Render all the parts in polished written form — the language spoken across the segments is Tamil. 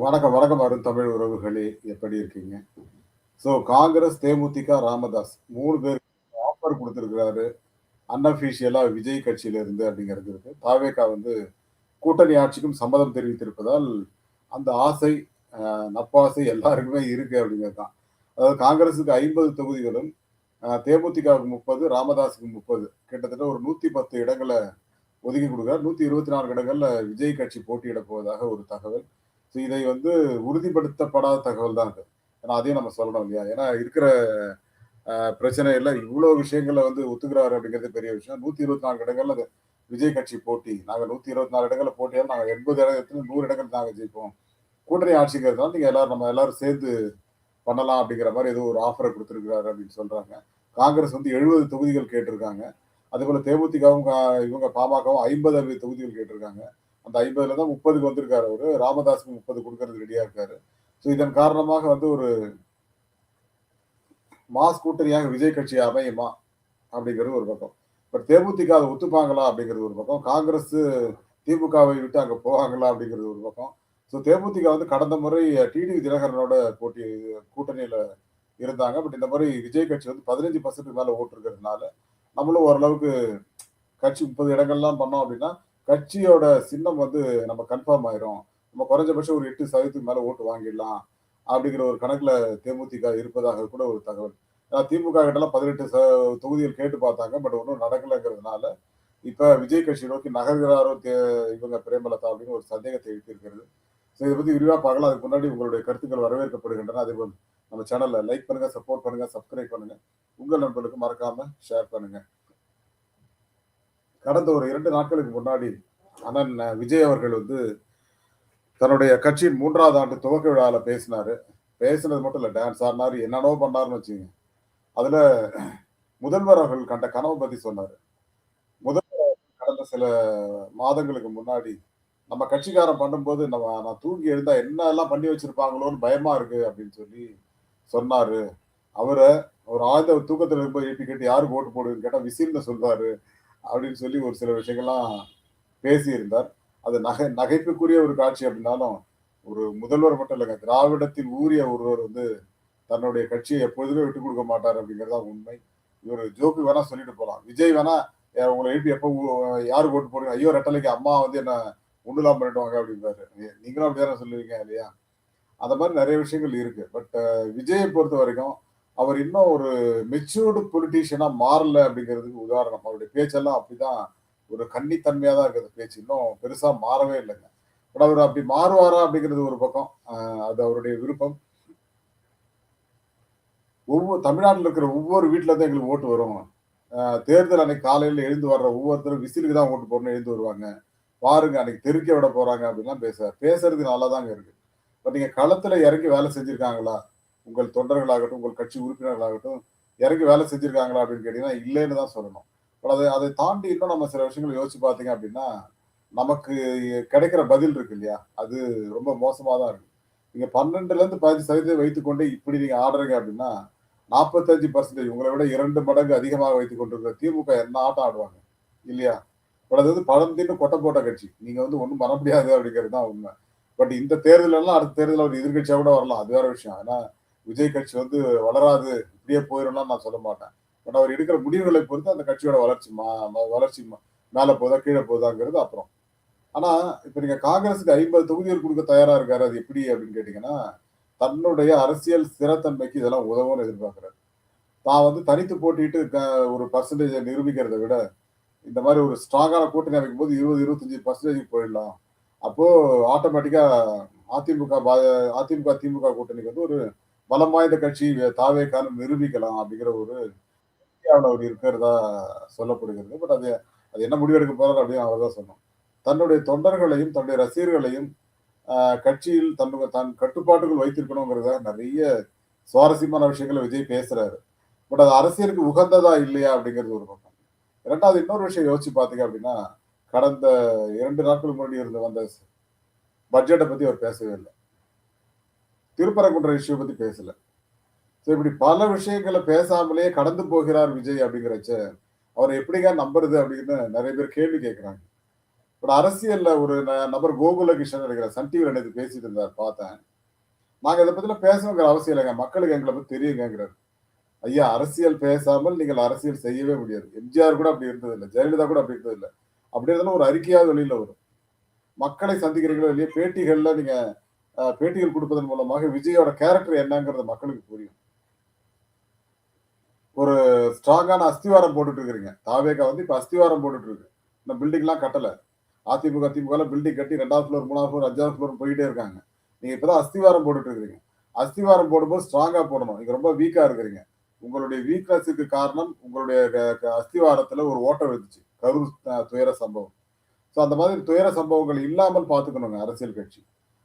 வணக்கம், வணக்கம் அருந்தமிழ் உறவுகளே! எப்படி இருக்கீங்க? காங்கிரஸ், தேமுதிக, ராமதாஸ் 3 பேருக்கு ஆஃபர் குடுத்திருக்கிறாரு. அன்அஃபிஷியலா விஜய் கட்சியிலிருந்து அப்படிங்கிறது இருக்கு. தாவேகா வந்து கூட்டணி ஆட்சிக்கும் சம்மதம் தெரிவித்திருப்பதால், அந்த ஆசை, நப்பாசை எல்லாருக்குமே இருக்கு அப்படிங்கிறது தான். அதாவது காங்கிரசுக்கு 50 தொகுதிகளும், தேமுதிகவுக்கு 30, ராமதாஸுக்கு 30 கிட்டத்தட்ட ஒரு 110 இடங்கள ஒதுக்கி குடுக்கிறார். 124 இடங்கள்ல விஜய் கட்சி போட்டியிடப் போவதாக ஒரு தகவல். இதை வந்து உறுதிப்படுத்தப்படாத தகவல் தான் அது. ஏன்னா, அதையும் நம்ம சொல்லணும் இல்லையா? ஏன்னா இருக்கிற பிரச்சனையில இவ்ளோ விஷயங்கள வந்து ஒத்துக்கிறாரு அப்படிங்கிறதே பெரிய விஷயம். 124 இடங்கள்ல அது விஜய் கட்சி போட்டி. நாங்க 124 இடங்கள்ல போட்டியிட்டா நாங்க 80 இடத்துல 100 இடங்கள் நாங்க ஜெயிப்போம். கூட்டணி ஆட்சிங்கிறதுனால நீங்க நம்ம எல்லாரும் சேர்ந்து பண்ணலாம் அப்படிங்கிற மாரி ஏதோ ஒரு ஆஃபர குடுத்திருக்கிறாரு அப்படின்னு சொல்றாங்க. காங்கிரஸ் வந்து 70 தொகுதிகள் கேட்டிருக்காங்க. அதேபோல தேமுதிகவும் இவங்க பாமகவும் 50, 60 தொகுதிகள் கேட்டிருக்காங்க. அந்த 50ல தான் 30க்கு வந்திருக்காரு அவரு. ராமதாஸுக்கு 30 குடுக்கறதுக்கு ரெடியா இருக்காரு. இதன் காரணமாக வந்து ஒரு மாஸ் கூட்டணியாக விஜய் கட்சி அமையுமா? அப்படிங்கிறது ஒரு பக்கம். பட் தேமுதிக அத ஒத்துப்பாங்களா? அப்படிங்கிறது ஒரு பக்கம். காங்கிரஸ் திமுகவை விட்டு அங்க போவாங்களா? அப்படிங்கிறது ஒரு பக்கம். தேமுதிக வந்து கடந்த முறை டிடிவி தினகரனோட கூட்டணியில இருந்தாங்க. பட் இந்த முறை விஜய் கட்சி வந்து 15% மேல ஓட்டு இருக்கிறதுனால, நம்மளும் ஓரளவுக்கு கட்சி 30 இடங்கள்லாம் பண்ணோம் அப்படின்னா, கட்சியோட சின்னம் வந்து நம்ம கன்ஃபார்ம் ஆயிரும். நம்ம குறைஞ்சபட்சம் ஒரு 8% மேல ஓட்டு வாங்கிடலாம். அப்படிங்கிற ஒரு கணக்குல தேமுதிக இருப்பதாக கூட ஒரு தகவல். திமுக கிட்டலாம் 18 தொகுதிகள் கேட்டு பார்த்தாங்க. பட் ஒண்ணும் நடக்கலங்கிறதுனால, இப்ப விஜய் கட்சி நோக்கி நகர்கிறாரோ இவங்க பிரேமலதா அப்படின்னு ஒரு சந்தேகத்தை எழுப்பியிருக்கிறது. இத பத்தி விரிவா பார்க்கலாம். அதுக்கு முன்னாடி உங்களுடைய கருத்துக்கள் வரவேற்கப்படுகின்றன. அதேபோல் நம்ம சேனல லைக் பண்ணுங்க, சப்போர்ட் பண்ணுங்க, சப்ஸ்கிரைப் பண்ணுங்க. உங்கள் நண்பர்களுக்கு மறக்காம ஷேர் பண்ணுங்க. கடந்த ஒரு 2 நாட்களுக்கு முன்னாடி அண்ணன் விஜய் அவர்கள் வந்து தன்னுடைய கட்சியின் 3வது ஆண்டு துவக்க விழால பேசினாரு. பேசினது மட்டும் இல்ல, டான்ஸ் ஆடுனாரு, என்னென்னவோ பண்ணாருன்னு வச்சுக்கங்க. அதுல முதல்வர் அவர்கள் கண்ட கனவு பத்தி சொன்னாரு. முதல்வர் கடந்த சில மாதங்களுக்கு முன்னாடி, நம்ம கட்சிக்காரன் பண்ணும்போது நான் தூங்கி எழுந்தா என்னெல்லாம் பண்ணி வச்சிருப்பாங்களோன்னு பயமா இருக்கு அப்படின்னு சொல்லி சொன்னாரு. அவர ஒரு ஆழ்ந்த தூக்கத்துல இருக்கும்போது எழுப்பி கேட்டு யாருக்கு ஓட்டு போடுவீங்கன்னு கேட்டா விசில்னு சொல்வாரு அப்படின்னு சொல்லி ஒரு சில விஷயங்கள்லாம் பேசியிருந்தார். அது நகைப்புக்குரிய ஒரு காட்சி அப்படின்னாலும், ஒரு முதல்வர் மட்டும் இல்லங்க. திராவிடத்தில் ஊறிய ஒருவர் வந்து தன்னுடைய கட்சியை எப்பொழுதுமே விட்டுக் குடுக்க மாட்டார் அப்படிங்கிறது தான் உண்மை. இவரு ஜோக்கு வேணா சொல்லிட்டு போலாம். விஜய் வேணா உங்கள எழுப்பி எப்போ யாருக்கு ஓட்டு போடுவீங்க? ஐயோ! ரெட்டலைக்கு அம்மா வந்து என்ன ஒண்ணும் இல்லாம பண்ணிடுவாங்க அப்படிம்பாரு. நீங்களும் அப்படித்தானே சொல்லுவீங்க இல்லையா? அந்த மாரி நெறைய விஷயங்கள் இருக்கு. பட் விஜய பொறுத்தவரைக்கும், அவர் இன்னும் ஒரு மெச்சூர்டு பொலிட்டீஷியனா மாறல அப்படிங்கிறதுக்கு உதாரணம். அவருடைய பேச்செல்லாம் அப்படிதான் ஒரு கன்னித்தன்மையா தான் இருக்கு அந்த பேச்சு. இன்னும் பெருசா மாறவே இல்லங்க. பட் அவரு அப்படி மாறுவாரா அப்படிங்கிறது ஒரு பக்கம். அது அவருடைய விருப்பம். தமிழ்நாட்டுல இருக்கிற ஒவ்வொரு வீட்ல தான் எங்களுக்கு ஓட்டு வரும். தேர்தல் அன்னைக்கு காலையில எழுந்து வர்ற ஒவ்வொருத்தரும் விசிலுக்கு தான் ஓட்டு போடணும்னு எழுந்து வருவாங்க. பாருங்க அன்னைக்கு தெருக்கே விட போறாங்க அப்படின்லாம் பேசுறாரு. பேசுறதுக்கு நல்லா தாங்க இருக்கு. பட் நீங்க களத்துல இறங்கி வேலை செஞ்சிருக்காங்களா? உங்கள் தொண்டர்களாகட்டும், உங்கள் கட்சி உறுப்பினர்களாகட்டும், இறங்கி வேலை செஞ்சிருக்காங்களா அப்படின்னு கேட்டீங்கன்னா, இல்லைன்னு தான் சொல்லணும். பட் அதை தாண்டி இன்னும் நம்ம சில விஷயங்கள யோசிச்சு பார்த்தீங்க அப்படின்னா, நமக்கு கிடைக்கிற பதில் இருக்கு இல்லையா? அது ரொம்ப மோசமா தான் இருக்கு. நீங்க 12லேருந்து 15% வைத்துக்கொண்டு இப்படி நீங்க ஆடுறீங்க அப்படின்னா, 45% உங்கள விட 2 மடங்கு அதிகமாக வைத்துக் கொண்டிருக்கிற திமுக என்ன ஆட்டம் ஆடுவாங்க? இல்லையா? பட் அது வந்து பழம் தின்னு கொட்டை போட்ட கட்சி. நீங்க வந்து ஒண்ணும் பண்ண முடியாது அப்படிங்கிறது தான் உண்மை. பட் இந்த தேர்தல் எல்லாம் அடுத்த தேர்தல்ல ஒரு எதிர்க்கட்சியா கூட வரலாம். அது வேற விஷயம். ஆனா விஜய் கட்சி வந்து வளராது, இப்படியே போயிரும்லாம் நான் சொல்ல மாட்டேன். பட் அவர் எடுக்கிற முடிவுகளை பொறுத்து அந்த கட்சியோட வளர்ச்சி வளர்ச்சி மேல போதா, கீழ போதாங்கிறது அப்புறம். ஆனா, இப்ப நீங்க காங்கிரஸுக்கு 50 தொகுதிகள் குடுக்க தயாரா இருக்காரு. அது எப்படி அப்படின்னு கேட்டீங்கன்னா, தன்னுடைய அரசியல் ஸ்திரத்தன்மைக்கு இதெல்லாம் உதவும்னு எதிர்பார்க்கிறாரு. தான் வந்து தனித்து போட்டியிட்டு ஒரு பெர்சன்டேஜ நிரூபிக்கிறத விட, இந்த மாரி ஒரு ஸ்ட்ராங்கான கூட்டணி அமைக்கும்போது 20, 25% போயிடலாம். அப்போ ஆட்டோமேட்டிக்கா அதிமுக, அதிமுக, திமுக கூட்டணிக்கு வந்து ஒரு பலம் வாய்ந்த கட்சி தாவேக்கான்னு நிரூபிக்கலாம் அப்படிங்கிற ஒரு ஐடியாவுல அவர் இருக்கிறதா சொல்லப்படுகிறது. பட் அது அது என்ன முடிவு எடுக்க போறாரு அப்படின்னு அவர் தான் சொல்லணும். தன்னுடைய தொண்டர்களையும், தன்னுடைய ரசிகர்களையும் கட்சியில் தன் கட்டுப்பாட்டுக்குள் வைத்திருக்கணுங்கிறத நெறைய சுவாரஸ்யமான விஷயங்கள விஜய் பேசுறாரு. பட் அது அரசியலுக்கு உகந்ததா இல்லையா அப்படிங்கிறது ஒரு பக்கம். 2வது இன்னொரு விஷயம் யோசிச்சு பார்த்தீங்க அப்படின்னா, கடந்த 2 நாட்களுக்கு முன்னாடி வந்த பட்ஜெட்ட பத்தி அவர் பேசவே இல்ல. திருப்பரங்குன்ற இஷ்யூ பத்தி பேசல. இப்படி பல விஷயங்கள பேசாமலே கடந்து போகிறார் விஜய் அப்படிங்கிறச்ச, அவர எப்படிங்க நம்புறது அப்படின்னு நெறைய பேர் கேள்வி கேட்கிறாங்க. ஒரு அரசியல்ல ஒரு நபர் கோகுலகிருஷ்ணன் நினைக்கிறேன். சன் டிவில நேத்து பேசிட்டு இருந்தார் பார்த்தேன். நாங்க இத பத்திலாம் பேசணுங்கிற அவசியம் இல்லங்க. மக்களுக்கு எங்கள பத்தி தெரியுங்கங்கிறாரு. ஐயா அரசியல் பேசாமல் நீங்கள் அரசியல் செய்யவே முடியாது. எம்ஜிஆர் கூட அப்படி இருந்ததில்ல. ஜெயலலிதா கூட அப்படி இருந்ததில்ல. அப்படி இருந்தாலும் ஒரு அறிக்கையாவது வெளியில வரும். மக்களை சந்திக்கிறீங்களோ இல்லையோ, பேட்டிகள்ல நீங்க பேட்டிகள் குடுப்பதன் மூலமாக விஜயோட கேரக்டர் என்னங்கிறது மக்களுக்கு புரியும். ஒரு ஸ்ட்ராங்கான அஸ்திவாரம் போட்டுட்டு இருக்கிறீங்க. தாவேகா வந்து இப்ப அஸ்திவாரம் போட்டுட்டு இருக்கு. இன்னும் பில்டிங்லாம் கட்டல. அதிமுக, திமுகலாம் பில்டிங் கட்டி 2வது ஃப்ளோர், 3வது ஃப்ளோர், 5வது ஃப்ளோர் போயிட்டே இருக்காங்க. நீங்க இப்பதான் அஸ்திவாரம் போட்டுட்டு இருக்கிறீங்க. அஸ்திவாரம் போடும்போது ஸ்ட்ராங்கா போடணும். நீங்க ரொம்ப வீக்கா இருக்கிறீங்க. உங்களுடைய வீக்னஸ்க்கு காரணம் உங்களுடைய அஸ்திவாரத்துல ஒரு ஓட்டை விழுந்துச்சு. கரூர் துயர சம்பவம். ஸோ அந்த மாதிரி துயர சம்பவங்கள் இல்லாமல் பார்த்துக்கணுங்க அரசியல் கட்சி.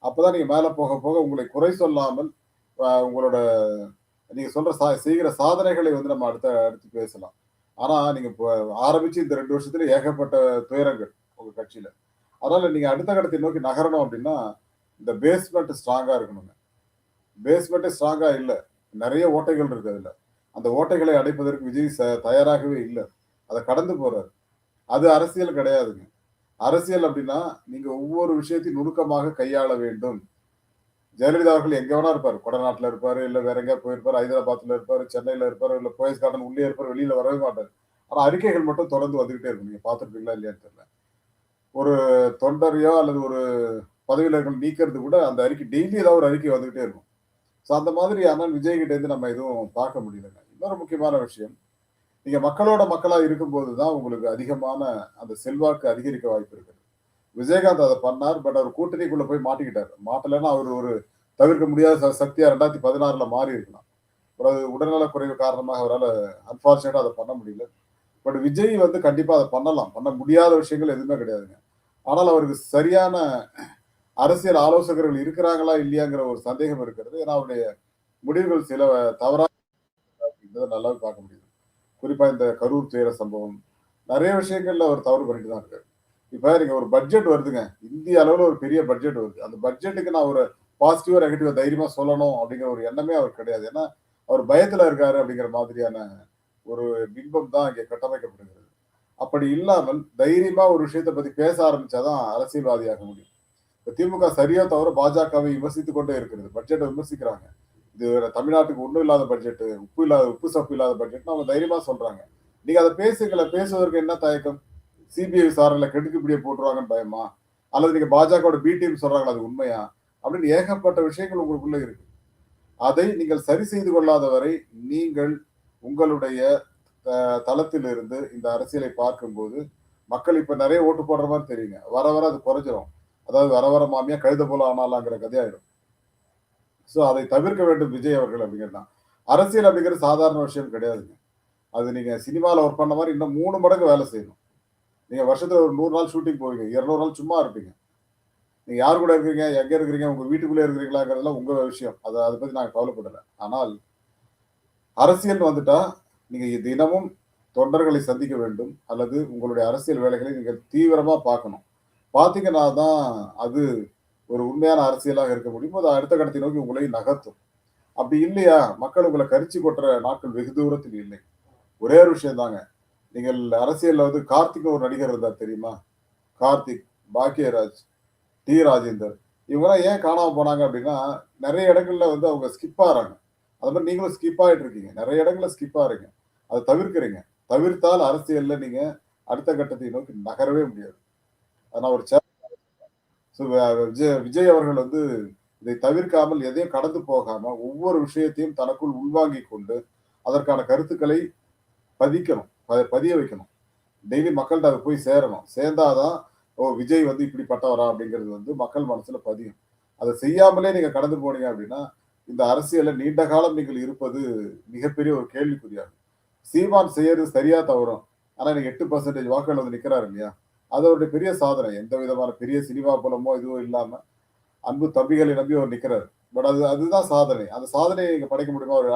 அப்பதான் நீங்க மேல போக போக உங்களை குறை சொல்லாமல் உங்களோட நீங்க சொல்ற செய்கிற சாதனைகளை வந்து நம்ம அடுத்து பேசலாம். ஆனா நீங்க ஆரம்பிச்சு இந்த 2 வருஷத்துல ஏகப்பட்ட துயரங்கள் உங்க கட்சியில. அதனால நீங்க அடுத்த கட்டத்தை நோக்கி நகரணும் அப்படின்னா, இந்த பேஸ்மெண்ட் ஸ்ட்ராங்கா இருக்கணுங்க. பேஸ்மெண்ட்டே ஸ்ட்ராங்கா இல்ல. நெறைய ஓட்டைகள் இருக்கு அதுல. அந்த ஓட்டைகளை அடைப்பதற்கு விஜய் தயாராகவே இல்ல. அத கடந்து போறாரு. அது அரசியல் கிடையாதுங்க. அரசியல் அப்படின்னா, நீங்க ஒவ்வொரு விஷயத்தையும் நுணுக்கமாக கையாள வேண்டும். ஜெயலலிதா அவர்கள் எங்க வேணா இருப்பாரு. கொடநாட்டுல இருப்பாரு, இல்ல வேற எங்கேயா போயிருப்பாரு, ஹைதராபாத்ல இருப்பாரு, சென்னையில இருப்பாரு, இல்ல போயஸ் கார்டன் உள்ளே இருப்பாரு, வெளியில வரவே மாட்டாரு. ஆனா அறிக்கைகள் மட்டும் தொடர்ந்து வந்துகிட்டே இருக்கும். நீங்க பார்த்திருப்பீங்களா இல்லையான்னு தெரியல. ஒரு தொண்டரையோ அல்லது ஒரு பதவியில இருக்கிற நீக்கிறது கூட அந்த அறிக்கை டெய்லி ஏதாவது ஒரு அறிக்கை வந்துகிட்டே இருக்கும். ஸோ அந்த மாதிரி அண்ணன் விஜய் கிட்ட இருந்து நம்ம எதுவும் பார்க்க முடியலங்க. இன்னொரு முக்கியமான விஷயம், நீங்க மக்களோட மக்களா இருக்கும்போது தான் உங்களுக்கு அதிகமான அந்த செல்வாக்கு அதிகரிக்க வாய்ப்பு இருக்கு. விஜயகாந்த் அத பண்ணார். பட் அவர் கூட்டணிக்குள்ள போய் மாட்டிக்கிட்டாரு. மாட்டலன்னா அவர் ஒரு தவிர்க்க முடியாத சக்தியா 2016ல மாறி இருக்கலாம். அப்புறம் அது உடல்நலக் குறைவு காரணமாக அவரால அன்பார்ச்சுனேட்டா அத பண்ண முடியல. பட் விஜய் வந்து கண்டிப்பா அத பண்ணலாம். பண்ண முடியாத விஷயங்கள் எதுவுமே கிடையாதுங்க. ஆனால் அவருக்கு சரியான அரசியல் ஆலோசகர்கள் இருக்கிறாங்களா இல்லையாங்கிற ஒரு சந்தேகம் இருக்கிறது. ஏன்னா அவருடைய முடிவுகள் சில தவறா இருந்தத நல்லாவே பார்க்க முடியுது. குறிப்பா இந்த கரூர் துயர சம்பவம். நெறைய விஷயங்கள்ல அவர் தவறு பண்ணிட்டு தான் இருக்காரு. இப்ப நீங்க ஒரு பட்ஜெட் வருதுங்க. இந்திய அளவுல ஒரு பெரிய பட்ஜெட் வருது. அந்த பட்ஜெட்டுக்கு நான் ஒரு பாசிட்டிவா, நெகட்டிவா தைரியமா சொல்லணும் அப்படிங்கிற ஒரு எண்ணமே அவருக்கு கிடையாது. ஏன்னா, அவர் பயத்துல இருக்காரு அப்படிங்கிற மாதிரியான ஒரு பிம்பம் தான் இங்க கட்டமைக்கப்படுகிறது. அப்படி இல்லாமல் தைரியமா ஒரு விஷயத்த பத்தி பேச ஆரம்பிச்சா தான் அரசியல்வாதியாக முடியும். இப்ப திமுக சரியோ தவறோ பாஜகவை விமர்சித்துக் கொண்டே இருக்கிறது. பட்ஜெட்ட விமர்சிக்கிறாங்க. இது தமிழ்நாட்டுக்கு ஒண்ணும் இல்லாத பட்ஜெட், உப்பு சப்பு இல்லாத பட்ஜெட்ன்னு அவங்க தைரியமா சொல்றாங்க. நீங்க அத பேசுங்களேன். பேசுவதற்கு என்ன தயக்கம்? சிபிஐ விசாரணையில கெடுக்குப்பிடிய போட்டுருவாங்கன்னு பயமா? அல்லது நீங்க பாஜகவோட பி டீம் சொல்றாங்களா அது உண்மையா? அப்படின்னு ஏகப்பட்ட விஷயங்கள் உங்களுக்குள்ள இருக்கு. அதை நீங்கள் சரி செய்து கொள்ளாத வரை நீங்கள் உங்களுடைய தளத்திலிருந்து இந்த அரசியலை பார்க்கும்போது மக்கள் இப்ப நிறைய ஓட்டு போடுற மாதிரி தெரியுங்க. வர வர அது குறைஞ்சிரும். அதாவது வர வர மாமியா கழுத போல ஆனாலாங்கிற கதையாயிரும். சோ அதை தவிர்க்க வேண்டும் விஜய் அவர்கள் அப்படிங்கிறது தான். அரசியல் அப்படிங்கிறது சாதாரண விஷயம் கிடையாதுங்க. அது நீங்க சினிமால ஒர்க் பண்ண மாதிரி இன்னும் 3 மடங்கு வேலை செய்யணும். நீங்க வருஷத்துல ஒரு 100 நாள் ஷூட்டிங் போவீங்க. 200 நாள் சும்மா இருப்பீங்க. நீங்க யார் கூட இருக்கிறீங்க? எங்க இருக்கிறீங்க? உங்க வீட்டுக்குள்ளே இருக்கிறீங்களாங்கிறதெல்லாம் உங்க விஷயம். அத பத்தி நாங்க கவலைப்படல. ஆனால் அரசியல்னு வந்துட்டா, நீங்க தினமும் தொண்டர்களை சந்திக்க வேண்டும். அல்லது உங்களுடைய அரசியல் வேலைகளை நீங்க தீவிரமா பார்க்கணும். பார்த்தீங்கன்னா தான் அது ஒரு உண்மையான அரசியலாக இருக்க முடியும். அது அடுத்த கட்டத்தை நோக்கி உங்களை நகர்த்தும். அப்படி இல்லையா, மக்கள் உங்கள கரிச்சு கொட்டுற நாட்கள் வெகு தூரத்தில் இல்லை. ஒரே ஒரு விஷயம் தாங்க. நீங்கள் அரசியல்ல வந்து கார்த்திக்னு ஒரு நடிகர் இருந்தார் தெரியுமா? கார்த்திக், பாக்யராஜ், டி. ராஜேந்தர் இவங்கலாம் ஏன் காணாம போனாங்க அப்படின்னா, நெறைய இடங்கள்ல வந்து அவங்க ஸ்கிப் ஆகுறாங்க. அது மாரி நீங்களும் ஸ்கிப் ஆயிட்டு இருக்கீங்க. நெறைய இடங்கள்ல ஸ்கிப் ஆகுறீங்க. அத தவிர்க்கிறீங்க. தவிர்த்தால் அரசியல்ல நீங்க அடுத்த கட்டத்தை நோக்கி நகரவே முடியாது. அத நான் ஒரு சோ விஜய் அவர்கள் வந்து இதை தவிர்க்காமல் எதையும் கடந்து போகாம ஒவ்வொரு விஷயத்தையும் தனக்குள் உள்வாங்கிக் கொண்டு, அதற்கான கருத்துக்களை பதிக்கணும். பதிய வைக்கணும். டெய்லி மக்கள்ட்ட அது போய் சேரணும். சேர்ந்தா தான், ஓ! விஜய் வந்து இப்படிப்பட்டவரா அப்படிங்கிறது வந்து மக்கள் மனசுல பதியும். அத செய்யாமலே நீங்க கடந்து போனீங்க அப்படின்னா, இந்த அரசியல்ல நீண்ட காலம் நீங்கள் இருப்பது மிகப்பெரிய ஒரு கேள்விக்குறியாகும். சீமான் செய்யறது சரியா தவறா? ஆனா இன்னைக்கு 8% வாக்குகள் வந்து நிக்கிறாரு இல்லையா? அது அவருடைய பெரிய சாதனை. எந்த விதமான பெரிய சினிமா புலமோ இதுவும் இல்லாம, அன்பு தம்பிகளை நம்பி அவர் நிக்கிறாரு. பட் அதுதான் சாதனை. அந்த சாதனையை நீங்க படைக்க முடியுமா? ஒரு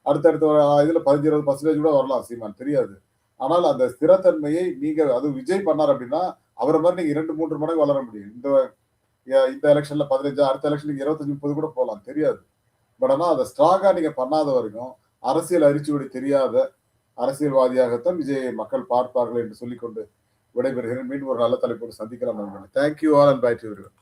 அடுத்தடுத்த ஒரு இதுல 15, 20% கூட வரலாம் சீமான் தெரியாது. ஆனால் அந்த ஸ்திரத்தன்மையை நீங்க அதுவும் விஜய் பண்ணார் அப்படின்னா, அவர மாரி நீங்க 2, 3 மடங்கு வளர முடியும். இந்த எலக்ஷன்ல 15 அடுத்த எலக்ஷனுக்கு 25, 30 கூட போலாம். தெரியாது. பட் ஆனா அத ஸ்ட்ராங்கா நீங்க பண்ணாத வரைக்கும், அரசியல் அரிச்சுவடி தெரியாத அரசியல்வாதியாகத்தான் விஜயை மக்கள் பார்ப்பார்கள் என்று சொல்லிக்கொண்டு, விடைபெறுகிறேன். மீண்டும் ஒரு நல்ல தலைப்போடு சந்திக்கலாம். Thank you all and bye to everyone.